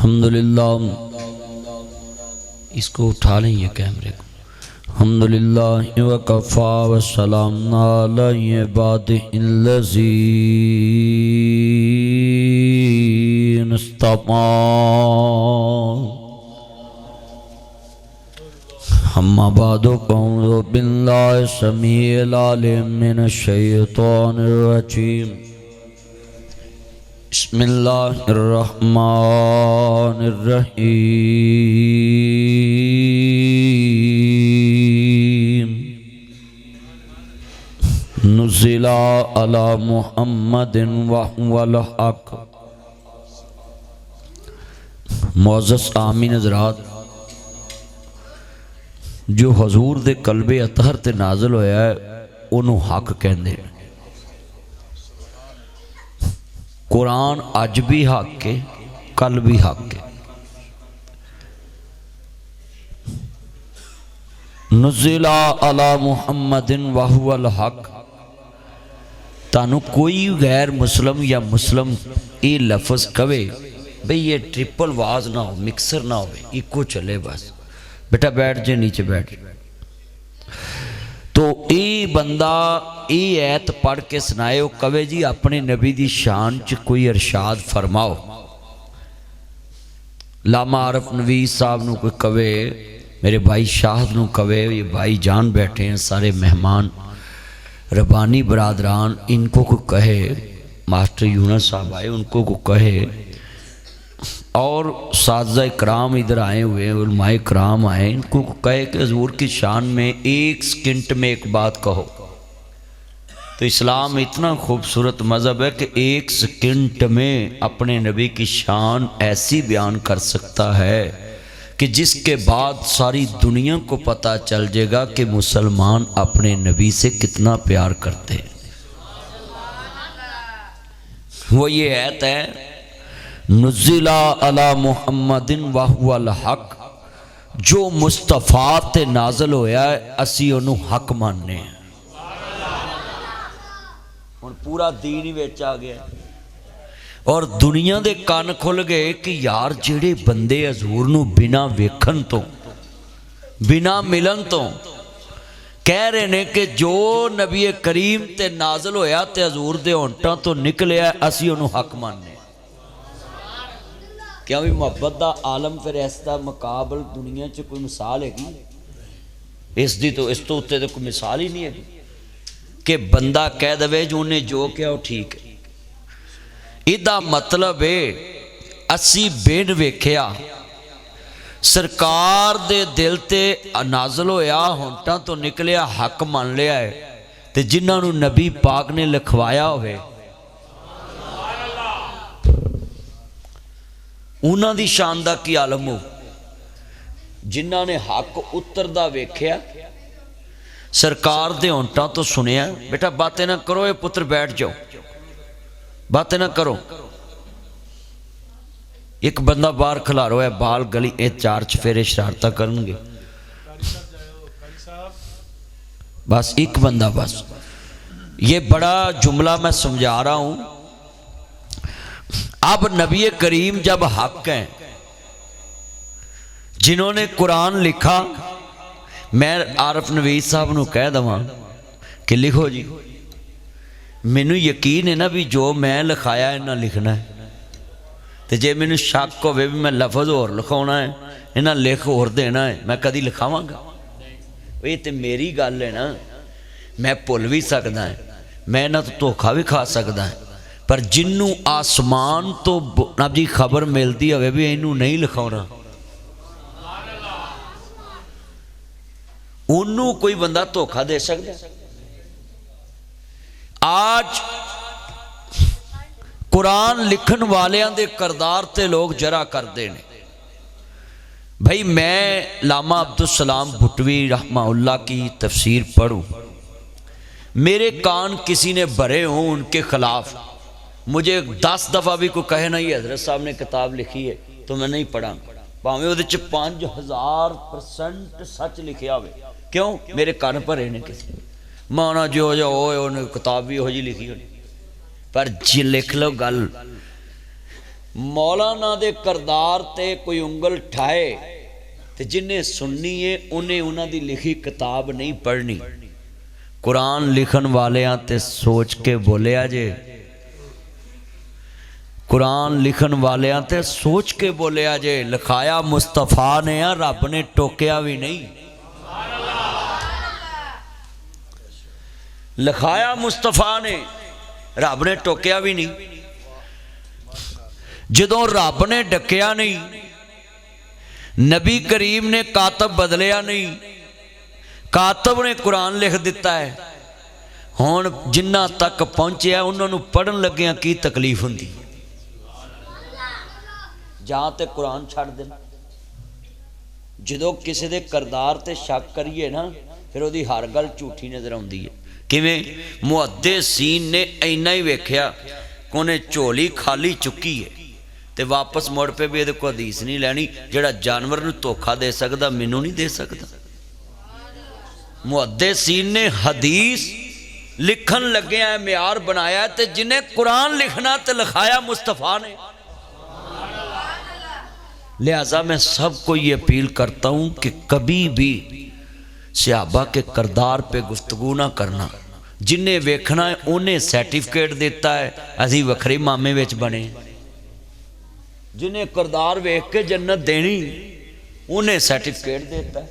हम्दुलिल्लाह, इसको उठा लें ये कैमरे को। हम्दुलिल्लाह व कफ़ा व सलाम अला इबादिहिल्लज़ीना इस्तफ़ा। अम्मा बादु अऊज़ु बिल्लाहि समीइल अलीम मिनश शैतानिर रजीम। बिस्मिल्लाहिर्रहमानिर्रहीम। नुज़िला अला मुहम्मदिन व हुवल हक़। मुअज़्ज़ज़ आमीन हज़रात, जो हजूर दे कल्बे अतहर ते नाज़िल होया है उन्हों हक कहंदे ने। कुरान अज भी हक है, कल भी हक है। नुज़िला अला मुहम्मदिन व हुवल हक। तानू कोई गैर मुस्लिम या मुस्लिम ये लफ्ज़ कवे भाई ये ट्रिपल वाज ना हो, मिक्सर ना हो, इको चले बस। बेटा बैठ जे, नीचे बैठ। तो ये बंदा ये ऐत पढ़ के सुनाए, वो कवे जी अपने नबी दी शान च कोई इरशाद फरमाओ। लामा आरफ नवीस साहब नू कोई कवे, मेरे भाई शाहद नू कवे, ये भाई जान बैठे हैं सारे मेहमान रबानी बरादरान, इनको को कहे, मास्टर यूनुस साहब आए उनको को कहे, और साज़ा कराम इधर आए हुए उलमाए कराम आए, इनको कहे कि हजूर की शान में एक सेकंड में एक बात कहो। तो इस्लाम इतना खूबसूरत मज़हब है कि एक सेकंड में अपने नबी की शान ऐसी बयान कर सकता है कि जिसके बाद सारी दुनिया को पता चल जाएगा कि मुसलमान अपने नबी से कितना प्यार करते हैं। वो ये ऐत है नुज़िला अला मुहम्मदिन व हुवल हक। जो मुस्तफ़ा ते नाज़िल होया है असी उन्हों हक मानने हैं। हुण पूरा दीन ही विच आ गया और दुनिया दे कान खुल गए कि यार जेड़े बंदे हजूर नूं बिना वेखन तो बिना मिलन तो कह रहे ने कि जो नबी करीम ते नाज़िल होया ते हजूर दे होंठां तो निकलिया असी उन्हों हक मानने। क्या भी मुहब्बत का आलम फिर इसका मुकाबल दुनिया च कोई मिसाल हैगी? इसकी तो इस तो उत्ते तो कोई मिसाल ही नहीं है कि बंदा कह दे जो उन्हें जो क्या वो ठीक है। इदा मतलब है असी बिन वेख्या सरकार दे दिल ते नाज़िल होया होंठा तो निकलिया हक मान लिया है, ते जिन्होंने नबी पाक ने लिखवाया होवे उन्हां दी शान दा की आलम हो। जिन्हां ने हक उतरदा वेख्या सरकार दे होंठा तो सुनिया। बेटा बातें ना करो, ये पुत्र बैठ जाओ, बातें ना करो। एक बंदा बाहर खिलारो है बाल गली ए चार चफेरे शरारता करनगे, बस एक बंदा बस। ये बड़ा जुमला मैं समझा रहा हूं। अब नबी करीम जब हक हैं, जिन्होंने कुरान लिखा, मैं आरफ नवीस साहब नूं कह दवां कि लिखो जी, मैनू यकीन है ना भी जो मैं लिखाया इन्हें लिखना है, तो जे मैनू शक हो भी मैं लफज होर लिखाना है, इन्हें लिख होर देना है, मैं कदी लिखावांगा? ये तो मेरी गल है ना, मैं भुल भी सकदा है, मैं इन्हां तो धोखा भी खा सकदा है, पर जिन्नू आसमान तो नबी जी खबर मिलती है भी इनू नहीं लिखाना, उन्नू कोई बंदा धोखा दे सकता? आज कुरान लिखन वालियां दे करदार ते लोग जरा करते हैं। भाई मैं लामा अब्दुल सलाम भुटवी रहमाउल्लाह की तफसीर पढ़ूं, मेरे कान किसी ने भरे हों उनके खिलाफ, मुझे 10 दफ़ा भी कोई कहे ना ये हजरत साहब ने किताब लिखी है तो मैं नहीं पढ़ा, भावें वो 5000% सच लिखा हो। क्यों? मेरे कान भरे ने किसी माना जो उन्हें किताब भी हो जी लिखी होनी। पर जे लिख लो गल मौलाना दे करदार ते कोई उंगल ठाए तो जिन्हें सुननी है उन्हें उन्होंने लिखी किताब नहीं पढ़नी। कुरान लिखन वालियां ते सोच के बोलिया जे, कुरान लिखन वालियां ते सोच के बोलिया जे। लिखाया मुस्तफा ने आ, रब ने टोकिया भी नहीं। लिखाया मुस्तफा ने, रब ने टोकिया भी नहीं। जदों रब ने डकिया नहीं, नबी करीम ने कातब बदलिया नहीं, कातब ने कुरान लिख दिता है। हुण जिन्ना तक पहुंचे उन्होंने पढ़न लग्या की तकलीफ हुंदी, जां ते कुरान छड्ड देना। जदों किसी दे करदार ते शक करिए ना, फिर उहदी हर गल झूठी नज़र आउंदी है। किवें? मुहद्दिसीन ने इन्ना ही वेख्या कि उन्हें झोली खाली चुकी है ते वापस मुड़ पे भी ये हदीस नहीं लैनी। जिहड़ा जानवर नूं धोखा दे सकदा मैनूं नहीं दे सकदा। मुहद्दिसीन ने हदीस लिखन लगे म्यार बनाया, ते जिन्हें कुरान लिखना ते लिखाया मुस्तफा ने। लिहाजा मैं सबको ये अपील करता हूँ कि कभी भी सहाबा के करदार पे गुफ्तगू ना करना। जिन्हें वेखना है उन्हें सर्टिफिकेट देता है, असी वखरे मामे विच बने। जिन्हें करदार वेख के जन्नत देनी उन्हें सर्टिफिकेट देता है,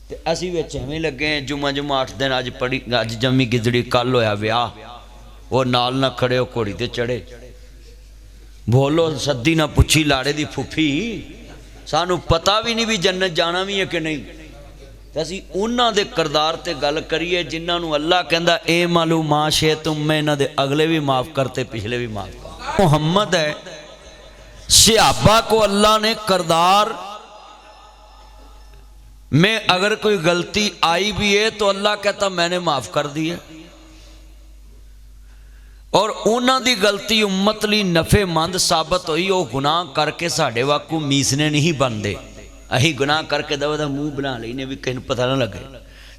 तो असी विच एवें लगे हैं। जुमा जुमा 8 दिन अज पढ़ी, अज जमी गिदड़ी, कल होया विआह, वो नाल ना खड़े हो घोड़ी ते चढ़े। बोलो सद्दी ना पुछी लाड़े दी फुफी, सानू पता भी नहीं भी जन्नत जाना भी है कि नहीं। तो असी उन्हां दे करदार ते गल करिए जिन्हां नू अल्लाह कहंदा ए मालू माशे तुम, मैं इन्हां दे अगले भी माफ़ करते पिछले भी माफ़ कर। मुहम्मद है, सहाबा को अल्लाह ने करदार में अगर कोई गलती आई भी है तो अल्लाह कहता मैंने माफ़ कर दी है। और उन्हां दी गलती उम्मत लई नफेमंद साबित हुई। वो गुनाह करके साढ़े वाकू मीसने नहीं बनते। अही गुनाह करके दवा दा मुँह बना लेने भी किसी पता ना लगे।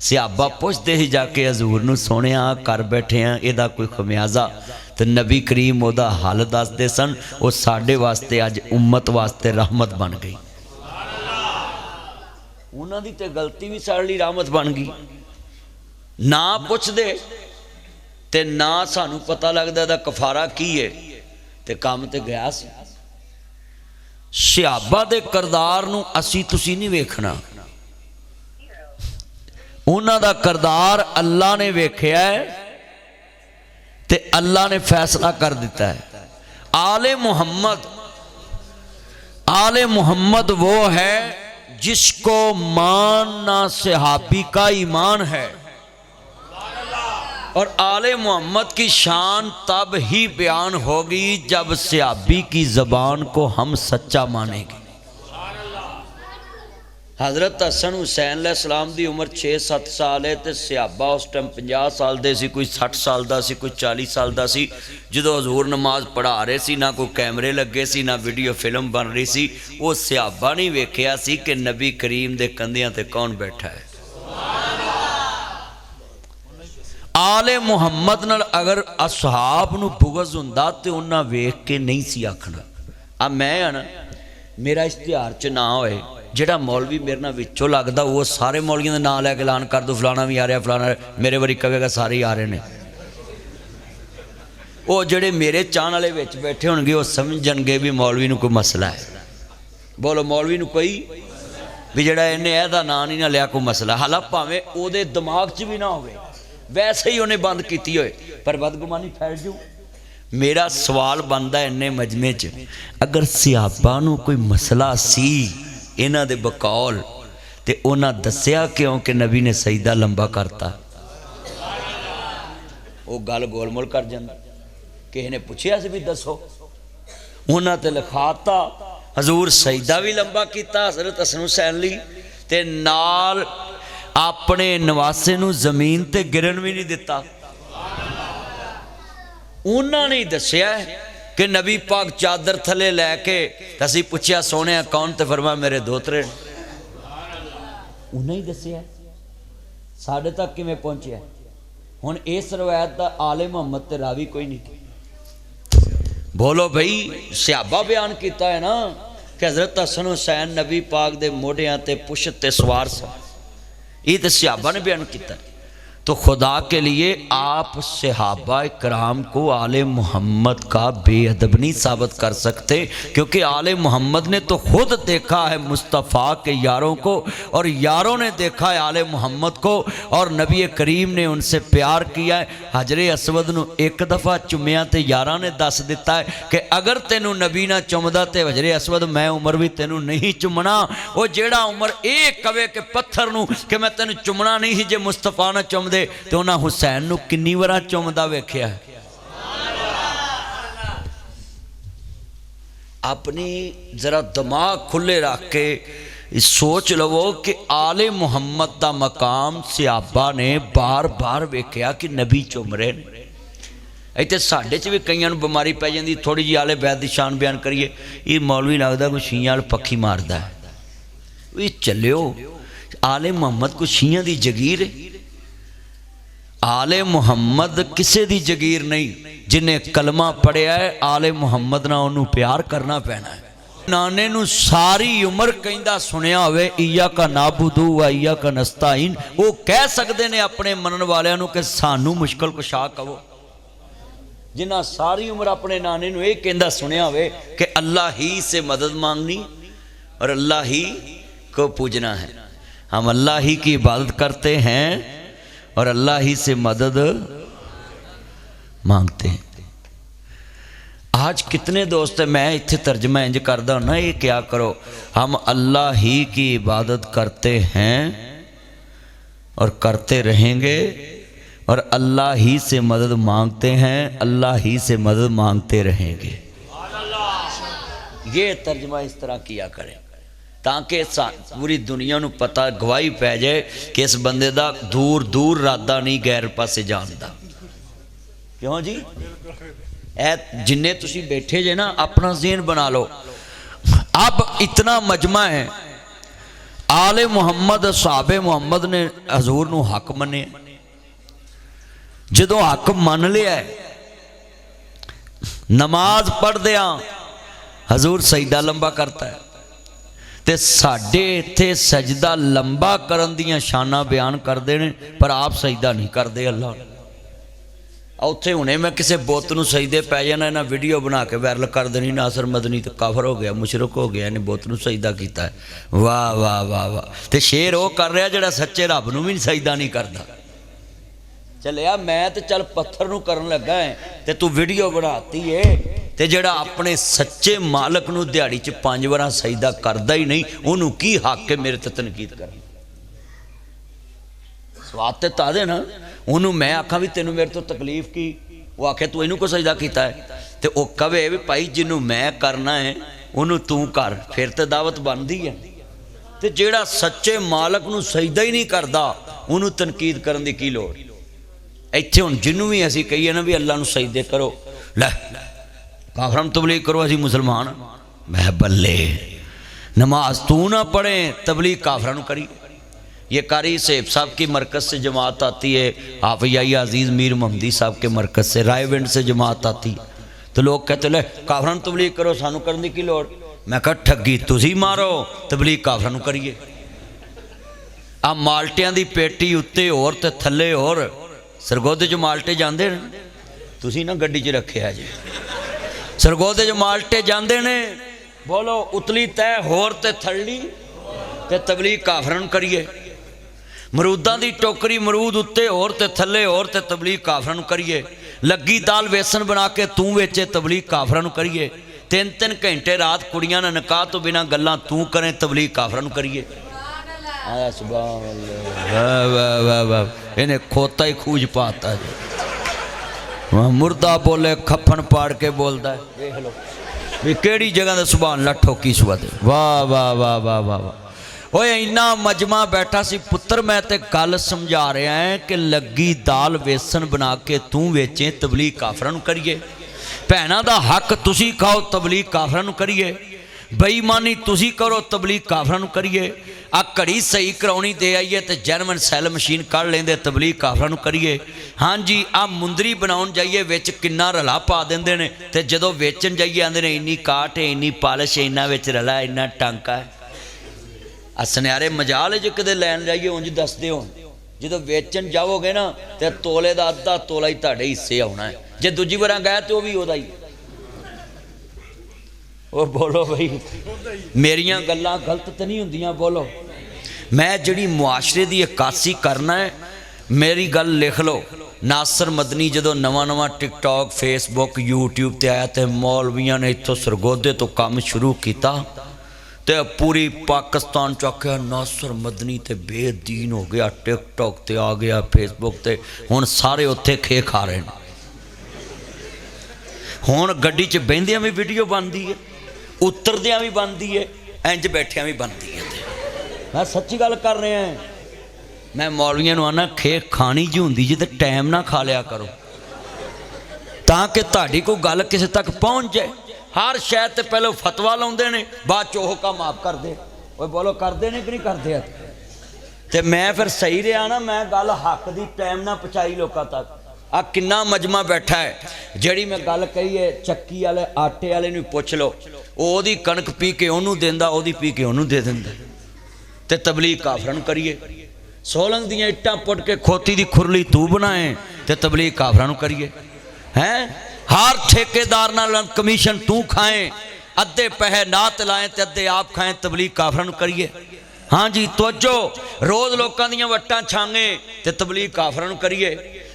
सहाबा पुछते ही जाके हजूर नूं सोहणिया कर बैठे हैं, इहदा कोई खमियाजा? तो नबी करीम उहदा हल दसदे सन। वो साढ़े वास्ते अज उम्मत वास्ते रहमत बन गई। उन्हां दी ते गलती भी साढ़े लई रहमत बन गई। ना पुछदे ते ना सानू पता लगदा दा कफारा की है, ते काम ते गया सी। सहाबा दे करदार नूं असी तुसी नहीं वेखना, उन्हां दा करदार अल्लाह ने वेख्या है ते अल्लाह ने फैसला कर दिता है। आले मोहम्मद वो है जिसको मानना सहाबी का ईमान है। और आले मोहम्मद की शान तब ही बयान होगी जब सहाबी की ज़बान को हम सच्चा मानेंगे। हज़रत हसन हुसैन अलैहिस्सलाम की उम्र 6-7 साल है, तो सहाबा उस टाइम 50 साल दे सी, कोई 60 साल का सी, कोई 40 साल का सी। जो हजूर नमाज पढ़ा रहे सी, ना कोई कैमरे लगे सी, ना वीडियो फिल्म बन रही सी। वो सहाबा नहीं वेख्या सी कि नबी करीम के कंधियां ते कौन बैठा है। आले मुहम्मद नाल अगर असहाब नूं बुग़ज़ हुंदा ते उन्हां वेख के नहीं सी आखना। आ मैं आ ना, मेरा इश्तिहार च ना होए, जिहड़ा मौलवी मेरे नाल विचों लगदा वो सारे मौलवियों का नाम लैके ऐलान कर दो फलाना भी आ रहा, फलाना मेरे वारी कहेगा सारे ही आ रहे हैं। वो जिहड़े मेरे चाहण वाले विच बैठे होणगे वो समझणगे भी मौलवी नूं कोई मसला है। बोलो मौलवी नूं कोई भी जिहड़ा इन्हें एहदा नाम नहीं ना लिया कोई मसला, हालां भावें उहदे दिमाग च भी ना होवे, वैसे ही उन्हें बंद की होए, पर बदगुमानी फैल जू। मेरा सवाल बनता इन्ने मजमे च, अगर सहाबा नूं कोई मसला सी इन्हां दे बकौल ते उन्हां दस्सिया क्यों कि नबी ने सजदा लंबा करता? वो गल गोलमोल कर जांदा। किसी ने पूछया सी भी दसो, उन्हां ते लिखाता हजूर सजदा भी लंबा किया हज़रत हसन हुसैन लई, ते नाल अपने नवासे नूं जमीन ते गिरन भी नहीं दिता। उन्होंने ही दसिया कि नबी पाक चादर थले लैके असी पूछया सोने कौन, तो फरमाया मेरे दोतरे। उन्हें ही दसिया, साढ़े तक किवें पहुंचे। हुण इस रवायत का आले मुहम्मद ते रावी कोई नहीं। बोलो भाई, सहाबा बयान किया है ना कि हज़रत हसन हुसैन नबी पाक दे मोढ़ियां ते पुश्त ते सवार सन। ये तो सहाबा ने बयान किया। तो खुदा के लिए आप सहाबा कराम को आले मोहम्मद का बेअदब नहीं साबित कर सकते, क्योंकि आले मोहम्मद ने तो खुद देखा है मुस्तफ़ा के यारों को, और यारों ने देखा है आले मोहम्मद को, और नबी करीम ने उनसे प्यार किया है। हजरे असवद नू एक दफ़ा चुम्या तो यारां ने दस दिता है कि अगर तेनू नबी ना चुमदा तो हजरे असवद मैं उमर भी तेनू नहीं चुमना। वो जेड़ा उमर ये कवे कि पत्थर नू कि मैं तेनू चुमना नहीं जे मुस्तफ़ा ना चुमदे, तो उन्हें हुसैन नू किन्नी वार चुमदा वेख्या। अपनी जरा दिमाग खुले रख के सोच लवो कि आले मुहम्मद का मकाम सहाबा ने बार बार वेख्या कि नबी चुम रहे हैं। इतने साढ़े च भी कई बीमारी पै जाती, थोड़ी जी आले बैद की शान बयान करिए, ये मौलवी लगता कोई शियां वाल पखी मारदा है। ये चलियो आले मुहम्मद को शियां की जगीर है। आले मुहम्मद किसी दी जगीर नहीं, जिन्हें कलमा पढ़िया है आले मुहम्मद ना उन्होंने प्यार करना पैना है। नाने नू सारी उम्र कहंदा सुनिया होवे इया का नाबुदू व इया का नस्ताइन, वो कह सकते हैं अपने मनन वालियां नू कि सानू मुश्किल कुशा कहो। जिन्हें सारी उम्र अपने नाने नू ये कहंदा सुनिया होवे कि अल्लाह ही से मदद मांगनी और अल्लाह ही को पूजना है। हम अल्लाह ही की इबादत करते हैं और अल्लाह ही से मदद मांगते हैं। आज कितने दोस्त हैं, मैं इत्थे तर्जमा इंज करदा हूं ना, ये क्या करो, हम अल्लाह ही की इबादत करते हैं और करते रहेंगे और अल्लाह ही से मदद मांगते हैं, अल्लाह ही से मदद मांगते रहेंगे। ये तर्जमा इस तरह किया करें ताकि पूरी दुनिया नू पता गवाही पै जाए कि इस बंदे दा दूर दूर इरादा नहीं गैर पासे जान दा। क्यों जी? ए जिन्ने तुसी बैठे जे ना अपना ज़हन बना लो। अब इतना मजमा है, आले मुहम्मद सहाबे मुहम्मद ने हजूर नू हक मने। जदों हक मन लिया नमाज पढ़दिया हजूर सजदा लंबा करता है, ते साडे इत्थे सजदा लंबा करन दियां शाना बयान करते हैं, पर आप सजदा नहीं करते। अल्लाह उत्थे हुणे मैं किसी बुत नूं सजदे पै जाना, इन्हां वीडियो बना के वायरल कर देनी, नासर मदनी तो काफर हो गया, मुशरक हो गया, इन्हें बुत नूं सजदा कीता है। वाह वाह वाह वाह। ते शेर वो कर रहा जिहड़ा सच्चे रब नूं भी सजदा नहीं करता। चलिया मैं तो चल पत्थर नूं करन लगा है ते तू वीडियो बनाती है, ते जेड़ा अपने सच्चे मालक नूं दिहाड़ी च 5 वार सजदा करदा ही नहीं, उन्होंने की हक है मेरे ते तनकीद कर। स्वाद तो तादे ना, उन्होंने मैं आखा भी तेनों मेरे तो तकलीफ की, वो आखे तू इनू को सजदा किया है, तो वह कवे भी भाई जिन्हों मैं करना है उन्होंने तू कर, फिर तो दावत बनती है। तो जेड़ा सच्चे मालक नूं सजदा ही नहीं करता उन्होंने तनकीद करने की की लोड़। इत्थे हुण जिन्हों भी असीं कहीए ना भी अल्लाह नूं सजदे करो, लै काफरां नूं तबलीग करो, असीं मुसलमान, मैं बल्ले नमाज तू ना पढ़े तबलीग काफरां नूं करी। ये कारी सेब साहब की मरकज़ से जमात आती है, हाफिज़ अजीज़ मीर मोहम्मदी साहब के मरकज़ से रायविंड से जमात आती, तो लोग कहते ले काफरां नूं तबलीग करो, सानू करने की लोड़। मैं कहा ठगी तुसी मारो, तबलीग काफरां नूं करिए। आ माल्टियां दी पेटी उत्ते होर ते थल्ले होर, सरगोदे च माल्टे जाते हैं, तुसी ना गड्डी च रखे है जी, सरगोदे च माल्टे जाते ने, बोलो उतली तय होर ते थल्ली, ते तबलीग काफरां नूं करिए। मरूदां दी टोकरी मरूद उत्ते होर ते थल्ले होर ते तबलीग काफरां नूं करिए। लगी दाल बेसन बना के तू वेचे, तबलीग काफरां नूं करिए। 3-3 घंटे रात कुड़ियां ने निकाह तो बिना गल्लां तू करें, तबलीग काफरां नूं करिए। सुभान अल्लाह, वाह वाह वाह वाह, इन्हें खोता ही खूज पाता जी। मुर्दा बोले खफन पाड़ के बोलता है, देख लो भी केड़ी जगह से सुभान अल्लाह ठोकी सुबह। वाह वाह वाह वाह वाह वाह। ओए इन्ना मजमा बैठा सी पुत्र, मैं ते गल समझा रहा है कि लगी दाल बेसन बना के तू वेचे, तबलीग काफरां नूं करिए। भैणां दा हक तुसी खाओ, तबलीग काफरां नूं करिए। बेईमानी तुसी करो, तबलीग काफरां नूं करिए। आ घड़ी सही कराउणी दे आईए तो जर्मन सैल मशीन कढ़ लेंदे तबलीग काफरां नूं करिए। हाँ जी आ मुंदरी बनाउण जाइए विच किन्ना रला पा देंदे ने ते जदों वेचण जाइए आंदे ने इन्नी काट है इन्नी पालिश है इन्ना विच रला इन्ना टांका है। आ सुनियारे मजाल जे कदे लैण जाइए उंज दसदे हो जदों वेचण जाओगे ना तो तोले दा अद्धा तोला ही तुहाडे हिस्से आउणा है जे दूजी बार गए तो भी उहदा ही। ओ बोलो भाई मेरिया गल्लां गलत तो नहीं हुंदियां बोलो। मैं जिहड़ी मुआशरे की अक्कासी करना है मेरी गल लिख लो। नासर मदनी जदों नवा नवा टिकटॉक फेसबुक यूट्यूब ते आया तो मौलवियां ने इत्थों सरगोदे तो काम शुरू किया तो पूरी पाकिस्तान च आख्या नासर मदनी तो बेदीन हो गया टिकटॉक ते आ गया फेसबुक ते हुण सारे उत्थे खे खा रहे हैं। हुण गड्डी च बहिंदियां भी वीडियो बनती है उतरदियां भी बनती है इंज बैठिया भी बनती है। मैं सच्ची गल कर रहा हैं मैं मौलवियों नूं आना खे खानी जी हुंदी जी तो टाइम ना खा लिया करो ताकि तुहाडी कोई गल किसी तक पहुँच जाए। हर शायद तो पहले फतवा लाउंदे ने बाद च ओह काम आप करदे। ओए बोलो करदे ने कि नहीं करदे? ते मैं फिर सही रहा ना मैं गल हक दी टाइम ना पहुँचाई लोगों तक। आ किन्ना मजमा बैठा है जिहड़ी मैं गल कही है चक्की वाले आटे वाले नूं पुछ लो ओहदी कणक पी के ओनू देंदा ओहदी पी के ओनू दे दिंदा ते तबलीग काफरां नूं करिए। सोलंग दियां इट्टां पुट के खोती दी खुरली तू बनाए ते तबलीग काफरां नूं करिए हैं। हर ठेकेदार नाल कमीशन तू खाए अद्धे पैसे नात लाए ते अद्धे आप खाए तबलीग काफरां नूं करिए। हाँ जी तवज्जो रोज़ लोकां दियां वट्टां छांगे ते तबलीग काफरां नूं करिए।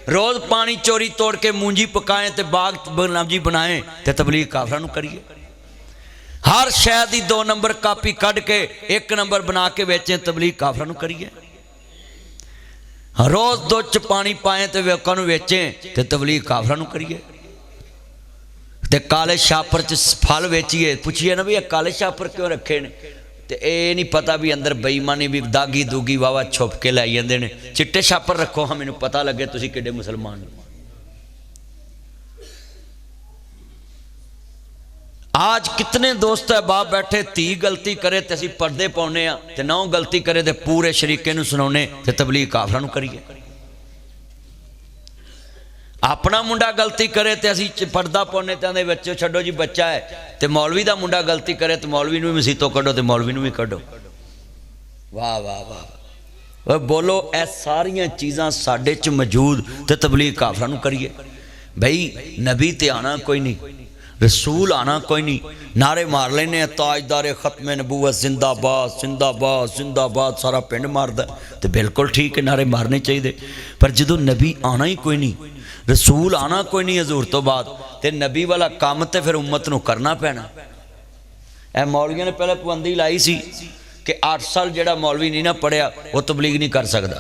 रोज़ पानी चोरी तोड़ के मूंजी पकाएं ते बाग बनावजी बनाएं ते तबलीग काफरां नूं करिए। हर शय दी 2 नंबर कापी कढ़ के 1 नंबर बना के बेचें तबलीग काफरां नूं करिए। रोज़ दुध च पानी पाएं ते लोकां नूं वेचें ते तबलीग काफरां नूं करिए। ते काले छापर च फल वेचिए पुछिए ना भी काले छापर क्यों रखे ने ते ये नहीं पता भी अंदर बेईमानी भी दागी दूगी वावा छुप के लाई जाते हैं। चिट्टे छापर रखो हाँ मैनू पता लगे तुसीं किड्डे मुसलमान हो। आज कितने दोस्त है बाप बैठे धी गलती करे तो असीं पर्दे पाउने आ ते नौ गलती करे तो पूरे शरीके नूं सुनाउने ते तबलीग काफरां नूं करिए। अपना मुंडा गलती करे तो असीं पर्दा पाउने ते आंदे बच्चे छड्डो जी बच्चा है तो मौलवी का मुंडा गलती करे तो मौलवी नूं भी मसीतों कड्डो तो मौलवी नूं भी कड्डो। वाह वाह वाह बोलो ए सारियां चीज़ां साडे च मौजूद ते तबलीग काफरां नूं करिए। भाई नबी ते आना कोई नहीं रसूल आना कोई नहीं नारे मार लेने ताजदारे खत्मे नबूवत जिंदाबाद जिंदाबाद जिंदाबाद सारा पिंड मारदा तो बिल्कुल ठीक है नारे मारने चाहिए। पर जदों नबी आना ही कोई नहीं रसूल आना कोई नहीं हजूर तो बाद ते नबी वाला काम तो फिर उम्मत नूं करना पैना। ए मौलवियों ने पहले पाबंदी लाई सी कि 8 साल जिहड़ा मौलवी नहीं ना पढ़िया वो तबलीग नहीं कर सकता।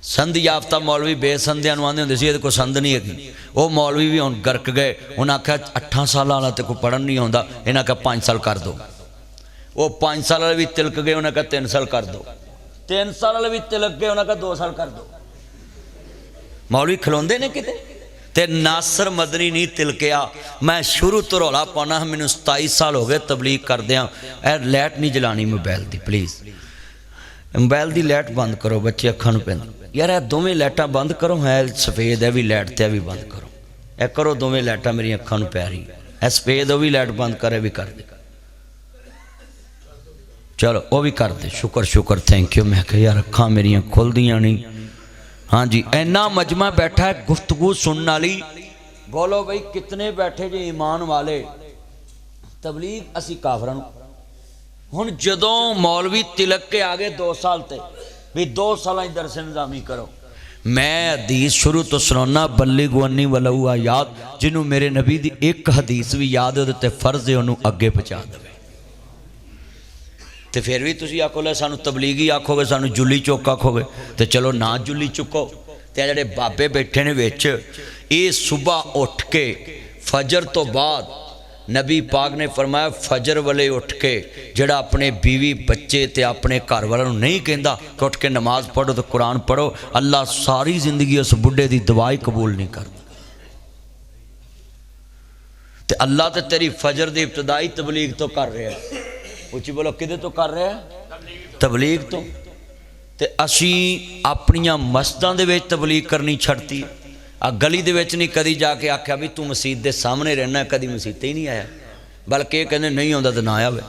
संध याफ्ता मौलवी बेसंधियां आंदे हुंदे सी कोई संध नहीं है वो मौलवी भी हुण गरक गए। उन्हें आख्या 8 साल वाला तो कोई पढ़न नहीं आता इन्हें आख्या 5 साल कर दो। वो 5 साल वाले भी तिलक गए उन्हें आख्या 3 साल कर दो। 3 साल वाले भी तिलक गए उन्हें आख्या 2 साल कर दो। मौलवी खलोंदे ने किते ते नासर मदनी नहीं तिलकिया। मैं शुरू तो रौला पाना मैनू 27 साल हो गए तबलीग करदियां। ए लाइट नहीं जलानी मोबाइल की प्लीज़ मोबाइल की लाइट बंद करो बच्चे अखां नूं पैंदी यार ए दोवें लाइटां बंद करो है सफेद है भी लाइट ते भी बंद करो ए करो दोवें लाइटां मेरी अखां नूं पै रही है सफेद वो भी लाइट बंद करे भी कर दे चलो वो भी कर दे शुक्र शुक्र थैंक यू। मैं कहा यार अखां मेरियां खुलदियां नहीं। हाँ जी इन्ना मजमा बैठा है गुफ्तगू सुनने वाली। बोलो भाई कितने बैठे जे ईमान वाले तबलीग असी काफरां नूं हुण जदों मौलवी तिलक के आ गए 2 साल ते भी 2 साल दरस निज़ामी करो। मैं हदीस शुरू तो सुनाना बल्लिगु अन्नी वलऊ याद जिन्हों मेरे नबी दी एक हदीस भी याद है तो फर्ज है उन्होंने अगे पहुँचा दे। तो फिर भी तुसीं आखोगे सानू तबलीगी आखोगे सानू जुली चुक आखोगे तो चलो ना जुली चुको। तो जिहड़े बाबे बैठे ने विच ये सुबह उठ के फजर तो बाद नबी पाक ने फरमाया फजर वाले उठ के जड़ा अपने बीवी बच्चे ते अपने घर वालों नहीं कहता कि उठ के नमाज पढ़ो तो कुरान पढ़ो अल्लाह सारी जिंदगी उस बुढ़े की दुआई कबूल नहीं करता। तो अल्लाह तो तेरी फजर की इब्तदाई तबलीग तो कर रहा है। उची बोलो किदे तो कर रहा है तबलीग तो ते असी अपनियां मस्जिदां दे विच तबलीग करनी छड्डती। आ गली दे विच नहीं कदी जाके आख्या भी तू मसीत दे सामने रहना, कदी मसीते ही नहीं आया, बल्कि कहने नहीं आउंदा तो ना आवे,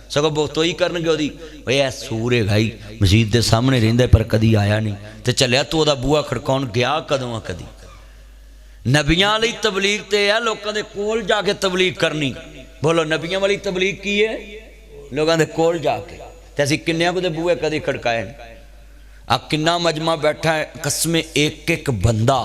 सगों बहुत ही करनगे ओदी ए सूर है भाई मसीत दे सामने रहिंदा पर कदी आया नहीं, ते चलिया तू ओदा बूहा खड़काउण गया कदों आ कदी। नबियां लई तबलीग ते है लोकां दे कोल जाके तबलीग करनी। बोलो नबियां वाली तबलीग की है? लोगों के कोल जाके। ते असीं किन्नियां कुदे बूहे कदी खड़काए नहीं। आ किन्ना मजमा बैठा है, कसमें एक एक बंदा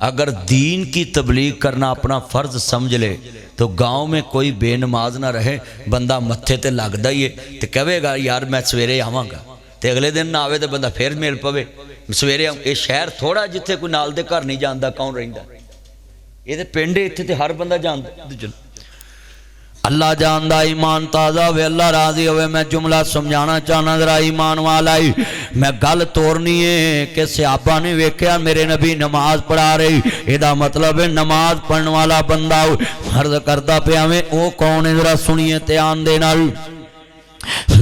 अगर दीन की तबलीग करना अपना फ़र्ज समझ ले तो गांव में कोई बेनमाज ना रहे, बंदा मत्थे ते लगदा ही है तो कहेगा यार मैं सवेरे आवांगा, तो अगले दिन ना आवे तो बंदा फिर मिल पवे सवेरे। ये शहर थोड़ा जिथे कोई नाल दे घर नहीं जानता कौन रहिंदा, ये तो पिंड इत्थे ते हर बंदा जानदा। अल्लाह जानदा ईमान ताज़ा होवे, अल्लाह राजी होवे। मैं जुमला समझाना चाहना जरा ईमान वाला ही। मैं गल तोड़नी है कि सहाबा ने वेख्या मेरे नबी नमाज पढ़ा रही, एदा मतलब है नमाज पढ़ने वाला बंदा अर्ज करदा पिया में वो कौन है, जरा सुनिए ध्यान दे नाल।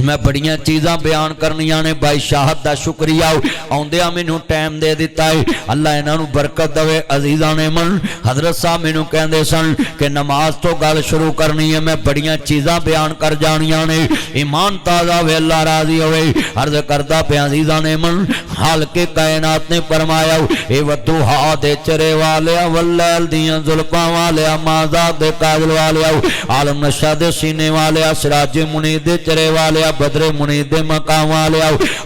मैं बड़ियां चीज़ां बयान करनियां ने, भाई शाहद का शुक्रिया आउंदिया मैनू टाइम दे दिता है, अल्लाह इन्हां नू बरकत देवे। अजीज़ां ने मन हजरत साहब मैनू कहंदे सन कि नमाज तो गल शुरू करनी है, मैं बड़ियां चीज़ां बयान कर जानियां ने, ईमान ताज़ा होवे अल्लाह राजी होवे। अर्ज करदा पिया अजीज़ां ने मन हाल के कायनात ने फरमाया ए वदुहा दे चरे वाले वल्लैल दियां जुल्फां वाले माज़ा दे काजल वाले आलम नशा दे सीने वाले सिराजे मुनीर दे चरे वाले बदरे मुनीर दे मकाम वाले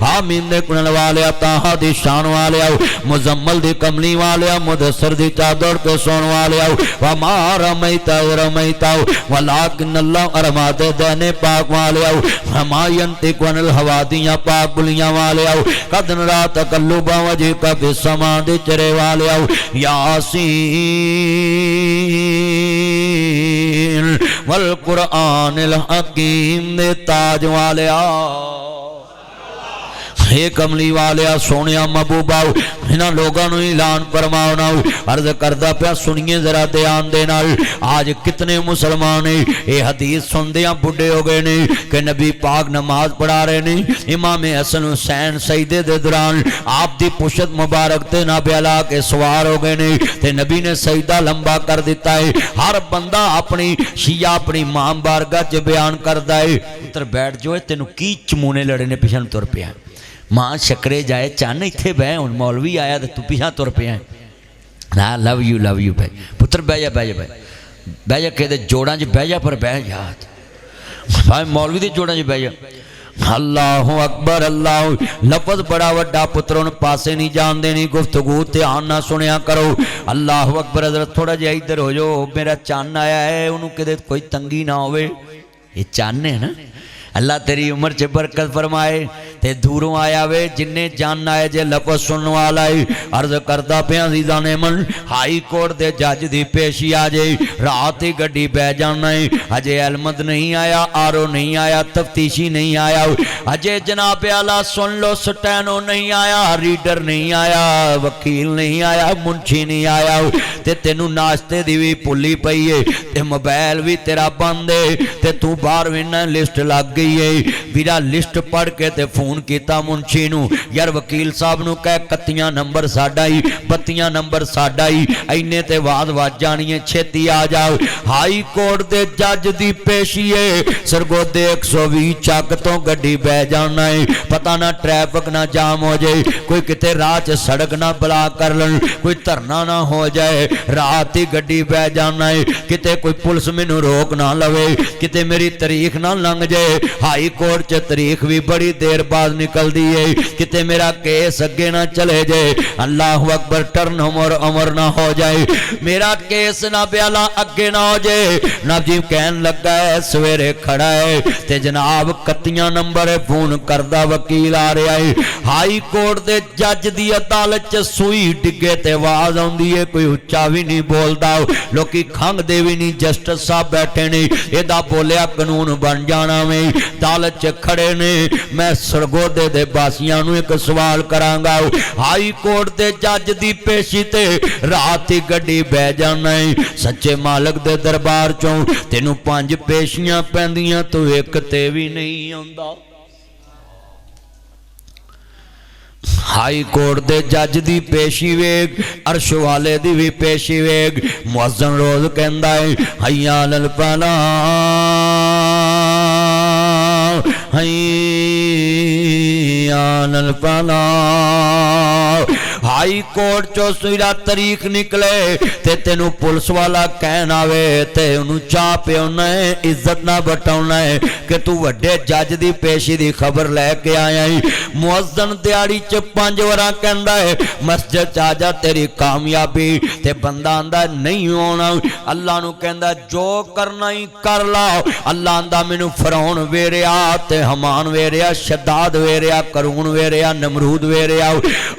आमीन दे कुनल वाले ताहा दी शान वाले मुजम्मल दी कमली वाले मुदस्सर दी चादर पे सोन वाले वमा रमैता रमैता वलाकिन अल्लाह अरमा दे देने पाक वाले हमायंती कुनल हवा दियां पाक बुलियां वाले कदन रात तकल्लुबा वजह का बिसमा दे चरे वाले यासीन वल कुरआनिल हकीम दे ताज वाले हे कमली वाले सोनिया महबूबा इन्हां लोगों को ऐलान फरमाओ। अर्ज करदा पिया सुनिए जरा ध्यान दे नाल। आज कितने मुसलमान ये हदीस सुनदे बुढ़े हो गए ने कि नबी पाक नमाज पढ़ा रहे ने, इमाम हसन हुसैन सजदे दे दौरान आप दी पुशत मुबारक ते ना ब्याला के सवार हो गए ने ते नबी ने सजदा लंबा कर दिता है। हर बंदा अपनी शिया अपनी मां बारगाह च बयान करदा है, पुत्र बैठ जो तेनू की चमूने लड़े ने पिछन तुर पिया, मां शकरे जाए चन इत्थे बह, हुण मौलवी आया तो तू पिछा तुर पिया। ना लव यू भाई पुत्र बह जा बह जा बह जा कहते जोड़ां च बह जा पर बह जा भाई मौलवी दे जोड़ां च बह जा। अल्लाह अकबर अल्लाह लफज बड़ा वड्डा पुत्र उन पासे नहीं जान देनी, गुफ्तगू ध्यान ना सुनिया करो। अल्लाह अकबर हज़रत थोड़ा जिहा इधर हो जाओ, मेरा चन आया है उन्होंने किते कोई तंगी ना होवे, ये चन है ना। अल्लाह तेरी उम्र च बरकत फरमाए ते दूरों आया वे जिन्ने जानना है जे लफज सुनने वाला है। अर्ज करदा पिया अज़ीज़ां ने मन हाई कोर्ट दे जज दी पेशी आ जाए, रात ही गड्डी बह जाना है, अजे अलमद नहीं आया, आरो नहीं आया, तफ्तीशी नहीं आया, अजे जनाब आला सुन लो स्टैनो नहीं आया, रीडर नहीं आया, वकील नहीं आया, मुंशी नहीं आया, ते तेनू नाश्ते दी भी भुली पई है ते मोबाइल भी तेरा बंद है ते तू बाहर विना लिस्ट लग गई है। वीरा लिस्ट पढ़ के ते फोन किया मुंशी नू, यार वकील साहब नू कह 31 नंबर साडा ही 32 नंबर साडा ही, इन्ने ते वाद वज जानी है, छेती आ जाओ। हाई कोर्ट दे जज दी पेशी है, सरगोदे 120 चक तो गड्डी बह जाना है, पता ना ट्रैफिक ना जाम हो जाए, कोई किते राह च सड़क ना ब्लॉक कर लन, कोई धरना ना हो जाए, रात ही गड्डी बह जाना है, किते कोई पुलिस मैनू रोक ना लवे, किते मेरी तारीख ना लंघ जाए। हाई कोर्ट च तारीख भी बड़ी देर बाद निकलती है, किते मेरा केस अगे ना चले जाए, अल्लाह अकबर टर्न उमर ना हो जाए, मेरा केस ना ब्याला अगे ना हो जाए। नबी कहन लगा है सवेरे खड़ा है ते जनाब 31 नंबर है, फोन करदा वकील आ रहा है। हाई कोर्ट दे जज दी अदालत च सूई डिगे ते आवाज आउंदी है, कोई उच्चा भी नहीं बोलता, लोकी खंघदे भी नहीं, जस्टिस साहब बैठे ने, एदा बोलिया कानून बन जाना में अदालत च खड़े ने। मैं सरगोदे दे बासियां नू एक सवाल करांगा, हाई कोर्ट दे जज दी पेशी ते रात ही गड्डी बह जाना है, सच्चे मालक दे दरबार चों तेनू 5 पेशियां पैंदियां तू एक ते भी नहीं आंदा। हाई कोर्ट दे जज दी पेशी वेग, अर्श वाले दी भी पेशी वेग। मुअज्जिन रोज कहंदा है हय्या अलल फलाह, हय्या अलल फलाह। हाई कोर्ट चो सवेरा तरीक निकले ते तेनू पुलिस वाला कहन आवे ते उन्हूं चाह पियाउणा है, इज्जत ना बटाउणा है कि तू वड्डे जज दी पेशी दी खबर लैके आया है। मुअज्जिन दिहाड़ी च 5 वारा कहंदा है मस्जिद च आजा तेरी कामयाबी, ते बंदा आंदा नहीं होना। अल्लाह नू कहंदा जो करना ही कर ला। अल्लाह आंदा मैनू फिरौन वेरिया ते हमान वेरिया, शद्दाद वेरिया, करून वेरिया, नमरूद वेरिया।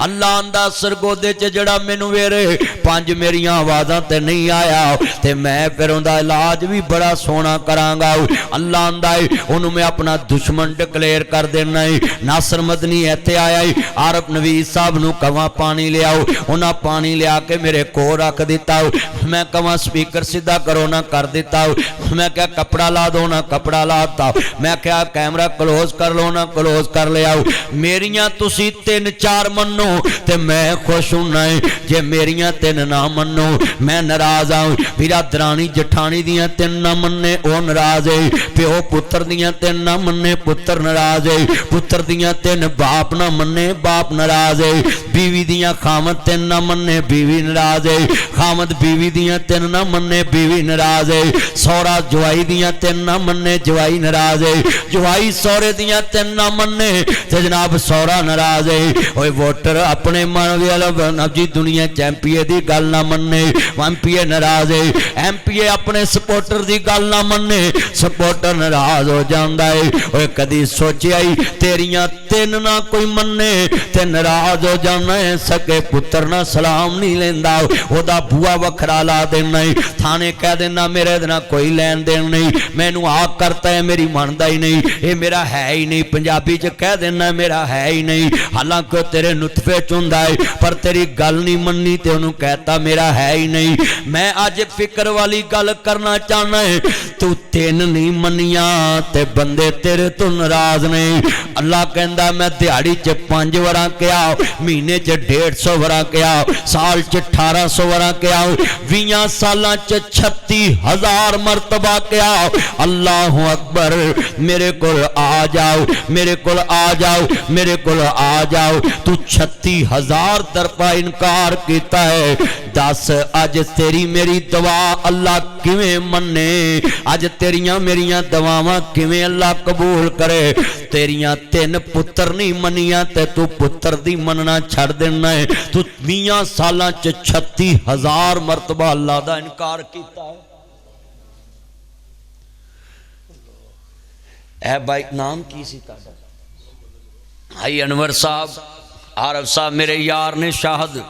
अल्लाह आंदा सरगोदे च जड़ा मैनू वेरे 5 मेरियां आवाज़ां ते नहीं आया ते मैं फिर उहदा इलाज भी बड़ा सोहना करांगा। अल्लाह आंदा है उहनूं मैं अपना दुश्मन डिक्लेयर कर देना है। नासर मदनी इत्थे आया है, आरफ नवीस साहब नूं कवां पानी लियाओ, उन्हां पानी लिया के मेरे कोल रख दिता। मैं कवां स्पीकर सीधा करो ना कर दिता। मैं क्या कपड़ा ला दो ना कपड़ा लाता। मैं क्या कैमरा क्लोज कर लो ना क्लोज कर लिया। मेरियां तुसी 3-4 मनो ते मैं खुश होना है, जे मेरियां 3 ना मनो मैं नाराज आऊँ। मेरा दरानी जठानी दियां 3 ना मन्ने वो नाराज है, प्यो पुत्र दियां 3 ना मन्ने पुत्र नाराज है, पुत्र दियां 3 बाप ना मन्ने बाप नाराज है, बीवी दियां खामद 3 ना मन्ने बीवी नाराज है, खामद बीवी दियां 3 ना मन्ने बीवी नाराज है, सौरा जवाई दियां 3 ना मन्ने जवाई नाराज है, जवाई सौरे दियां 3 ना मन्ने ते जनाब सौरा नाराज है। ओए वोटर अपने मन जी दुनिया च MP की गल ना मन्ने, MP नाराज है, MP अपने सपोर्टर की गल ना मन्ने, सपोर्टर नाराज हो जाता है। ओए कदी सोचिया ही तेरियां 3 ना कोई मन्ने ते नाराज हो जाना है। सके पुत्र ना सलाम नहीं लेंदा, ओदा बुआ वखरा ला देना है, थाने कह देना मेरे ना कोई लैन देन नहीं, मैनू आ करता है मेरी मनदा ही नहीं, ये मेरा है ही नहीं, पंजाबी च कह देना मेरा है ही नहीं, हालांकि तेरे नुतफे च हुंदा है पर तेरी गल नहीं मन्नी ते उन्होंने कहता मेरा है ही नहीं। मैं अज फिक्र वाली गल करना चाहना है, तू 3 नहीं मनिया ते बंदे तेरे तो नाराज ने। अल्लाह कहंदा मैं दिहाड़ी च 5 वारा कहा, महीने च 150 वारा कहा, साल च 1800 वारा कहा, 20 सालां च 36,000 मरतबा कहा अल्लाह अकबर। मेरे कोल आ जाओ, मेरे कोल आ जाओ, मेरे कोल आ जाओ। तू 36,000 तरफा इनकार किया है, दस अज तेरी मेरी दुआ अल्लाह किवें मन्ने, अज तेरियां मेरियां दुआवां किवें अल्लाह कबूल करे। तेरियां 3 पुत्र नहीं मनिया ते तू पुत्र दी मनना छड़ देना है। तू 20 सालां च 36,000 मरतबा अल्लाह दा इनकार किया है। ए भाई नाम की सी तुहाडा? भाई अनवर साहब, आरफ साहब मेरे यार ने शाहद,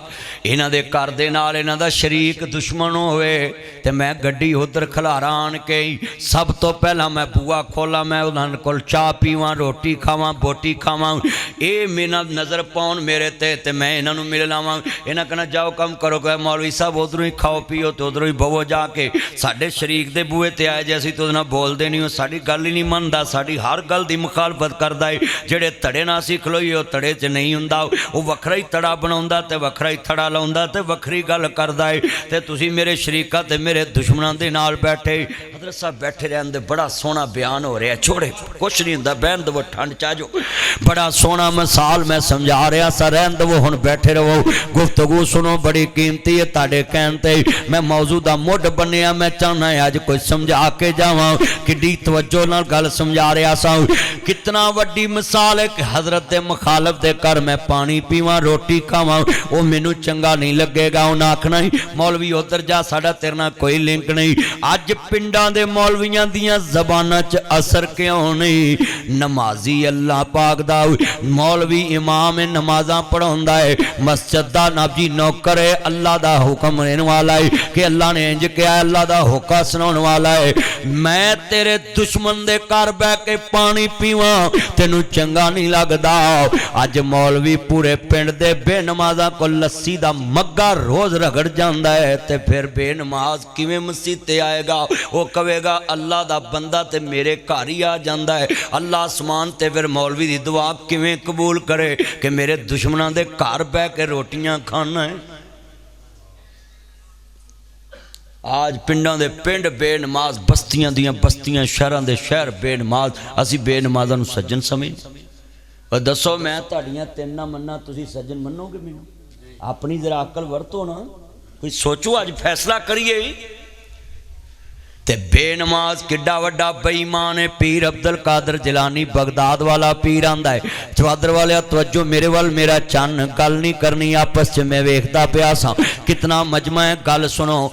इन्हां दे घर दे नाल इन्हां दा शरीक दुश्मन होवे ते मैं गड्डी उधर खलारा आन के सब तो पहला मैं बुआ खोला, मैं उन्हां कोल चाह पीवां, रोटी खावां, बोटी खावां, ये मेरा नज़र पाउन मेरे ते मैं इन्हां नूं मिल लावां। इन्हां कहना जाओ कम करो, कहे मौलवी साहब उधरों ही खाओ पियो तो उधरों ही बवो जाके। साडे शरीक दे बूहे ते आए जे असीं तो उहदे नाल बोलदे नहीं, साडी गल ही नहीं मनदा, साडी हर गल दी मुखालफत करदा है। जिहड़े धड़े नाल असीं खलोईए वो धड़े च नहीं हुंदा, वो वखरा ही धड़ा बनाउंदा ते वखरा ही धड़ा लाउंदा ते वखरी गल करदा है। ते तुसीं मेरे शरीका ते मेरे दुश्मनां दे नाल बैठे, हज़रत साहब बैठे रहंदे, बड़ा सोहना बयान हो रहा, छोड़े कुछ नहीं हुंदा, बहन दवो ठंड च आ जाओ, बड़ा सोहना मिसाल मैं समझा रहा सा, रहन दवो हुण बैठे रहो, गुफ्तगू सुनो, बड़ी कीमती है तुहाडे कहण ते। मैं मौजू दा मुढ़ बनिया, मैं चाहना है अज कोई समझा के जावां, किड्डी तवज्जो नाल गल समझा रहा सा। कितना वड्डी मिसाल है कि हज़रत दे मुखालफ दे घर मैं पानी पीवां, रोटी खावां, वो मैनू चंगा नहीं लगेगा। उन्हें आखना ही मौलवी उधर जा, साडा तेरे नाल कोई लिंक नहीं। अज पिंडां दे मौलवियां दियां ज़बानां च असर क्यों नहीं? नमाजी अल्लाह पाक दा मौलवी इमाम है, नमाज़ां पढ़ाउंदा है, मस्जिद दा नाजी नौकर है, अल्लाह दा हुक्म देने वाला है कि अल्लाह ने इंज कहा, अल्लाह दा हुक्म सुनाने वाला है। मैं तेरे दुश्मन दे घर बह के पानी पीवां तेनू चंगा नहीं लगदा। अज मौलवी पूरे पिंड दे बेनमाज़ां को लस्सी दा मग्गा रोज रगड़ जाता है, तो फिर बेनमाज किवें मसीह ते आएगा? वो कवे कवेगा अल्लाह दा बंदा ते मेरे घर ही आ जांदा है, अल्लाह आसमान ते फिर मौलवी दी दुआ किवें कबूल करे कि मेरे दुश्मनां दे घर बह के रोटियां खाना है। आज पिंडां दे पिंड बेनमाज, बस्तियां दियां बस्तियां, शहरां दे शहर बेनमाज। असी बेनमाजां नूं सज्जन समझ। और दसो मैं तुहाड़ियां तीन ना मन्ना, तुसीं सज्जन मन्नोगे मैनूं? अपनी जरा अकल वरतो ना, कोई सोचो अज फैसला करिए। ते बेनमाज किड्डा वड्डा बेईमान है। पीर अब्दुल कादर जिलानी बगदाद वाला पीर आंदा है, चवादर वाले तवज्जो मेरे वाल मेरा चन्न, गल नहीं करनी आपस च मैं वेखदा पिया सा कितना मजमा है, गल सुनो।